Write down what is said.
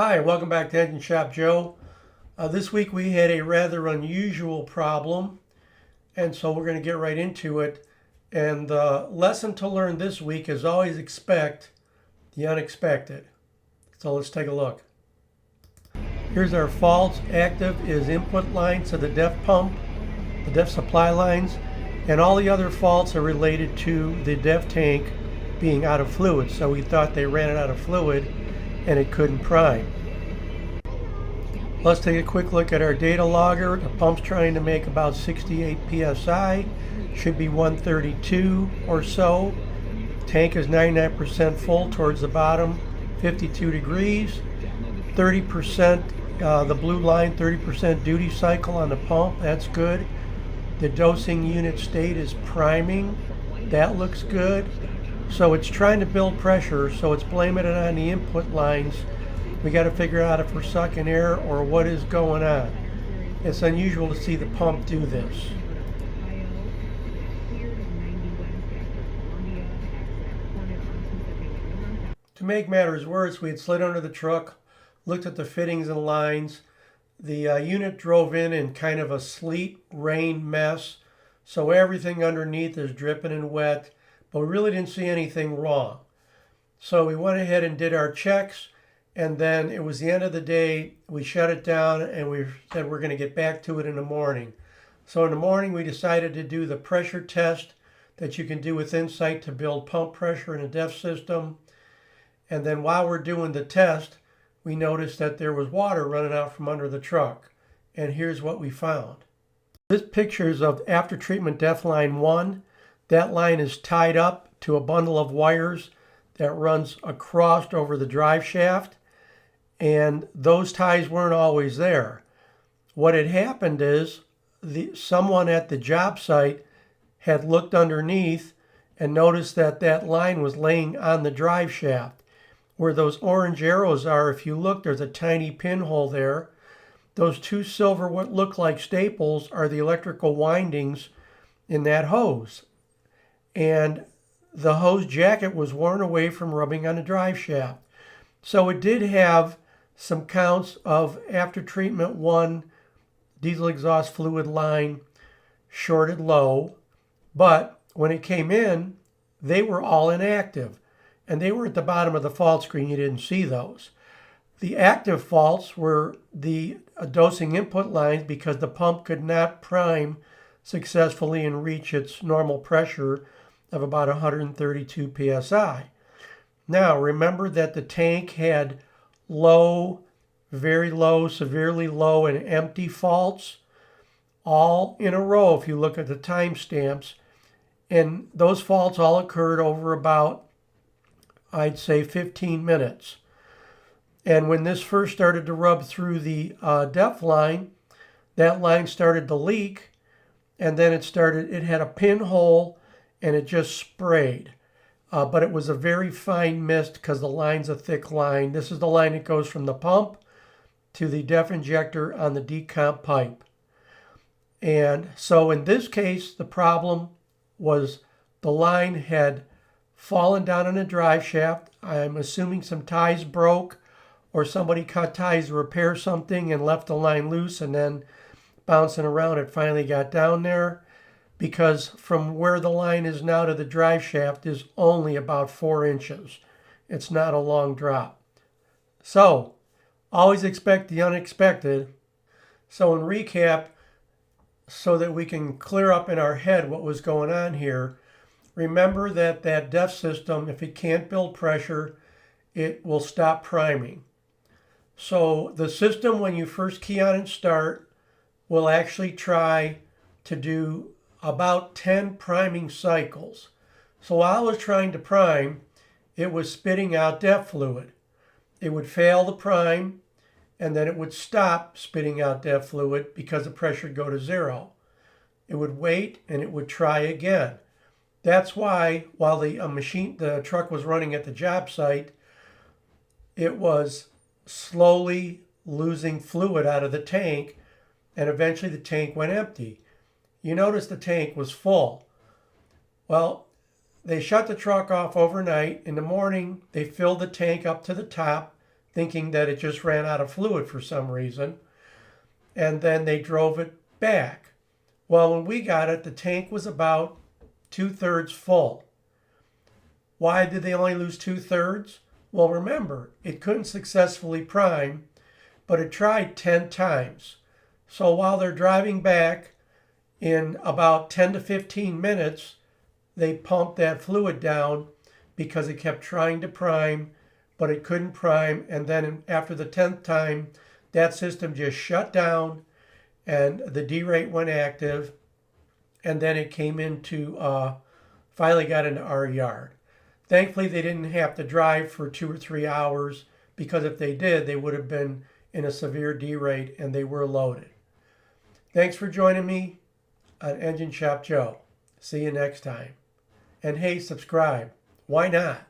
Hi, welcome back to Engine Shop Joe. This week we had a rather unusual problem, and so we're going to get right into it. And the lesson to learn this week is always expect the unexpected. So let's take a look. Here's our faults. Active is input lines to the DEF pump, the DEF supply lines, and all the other faults are related to the DEF tank being out of fluid. So we thought they ran it out of fluid and it couldn't prime. Let's take a quick look at our data logger. The pump's trying to make about 68 psi, should be 132 or so. Tank is 99% full towards the bottom, 52 degrees, 30%, the blue line, 30% duty cycle on the pump, that's good. The dosing unit state is priming, that looks good. So it's trying to build pressure, so it's blaming it on the input lines. We got to figure out if we're sucking air or what is going on. It's unusual to see the pump do this. To make matters worse, we had slid under the truck, looked at the fittings and lines. The unit drove in kind of a sleet rain mess, so everything underneath is dripping and wet, but we really didn't see anything wrong. So we went ahead and did our checks, and then it was the end of the day. We shut it down and we said we're going to get back to it in the morning. So in the morning we decided to do the pressure test that you can do with Insight to build pump pressure in a DEF system. And then while we're doing the test, we noticed that there was water running out from under the truck. And here's what we found. This picture is of after treatment DEF line 1. That line is tied up to a bundle of wires that runs across over the drive shaft, and those ties weren't always there. What had happened is someone at the job site had looked underneath and noticed that that line was laying on the drive shaft. Where those orange arrows are, if you look, there's a tiny pinhole there. Those two silver, what look like staples, are the electrical windings in that hose. And the hose jacket was worn away from rubbing on the drive shaft. So it did have some counts of after treatment 1 diesel exhaust fluid line shorted low, but when it came in, they were all inactive, and they were at the bottom of the fault screen. You didn't see those. The active faults were the dosing input lines because the pump could not prime successfully and reach its normal pressure of about 132 psi. Now, remember that the tank had low, very low, severely low, and empty faults all in a row if you look at the timestamps. And those faults all occurred over about, I'd say, 15 minutes. And when this first started to rub through the DEF line, that line started to leak, and then it had a pinhole, and it just sprayed. But it was a very fine mist because the line's a thick line. This is the line that goes from the pump to the DEF injector on the decomp pipe. And so in this case, the problem was the line had fallen down on a drive shaft. I'm assuming some ties broke or somebody cut ties to repair something and left the line loose, and then bouncing around it finally got down there. Because from where the line is now to the drive shaft is only about 4 inches. It's not a long drop. So, always expect the unexpected. So in recap, so that we can clear up in our head what was going on here, remember that DEF system, if it can't build pressure, it will stop priming. So the system, when you first key on and start, will actually try to do about 10 priming cycles. So while I was trying to prime, it was spitting out DEF fluid. It would fail the prime, and then it would stop spitting out DEF fluid because the pressure would go to 0. It would wait, and it would try again. That's why while the truck was running at the job site, it was slowly losing fluid out of the tank, and eventually the tank went empty. You notice the tank was full. Well, they shut the truck off overnight. In the morning, they filled the tank up to the top. thinking that it just ran out of fluid for some reason. And then they drove it back. Well, when we got it, the tank was about 2/3 full. Why did they only lose 2/3? Well, remember, it couldn't successfully prime, but it tried 10 times. So while they're driving back, in about 10 to 15 minutes, they pumped that fluid down because it kept trying to prime, but it couldn't prime. And then after the 10th time, that system just shut down and the derate went active. And then it came into, finally got into our yard. Thankfully, they didn't have to drive for 2 or 3 hours, because if they did, they would have been in a severe derate and they were loaded. Thanks for joining me on Engine Shop Joe. See you next time. And hey, subscribe. Why not?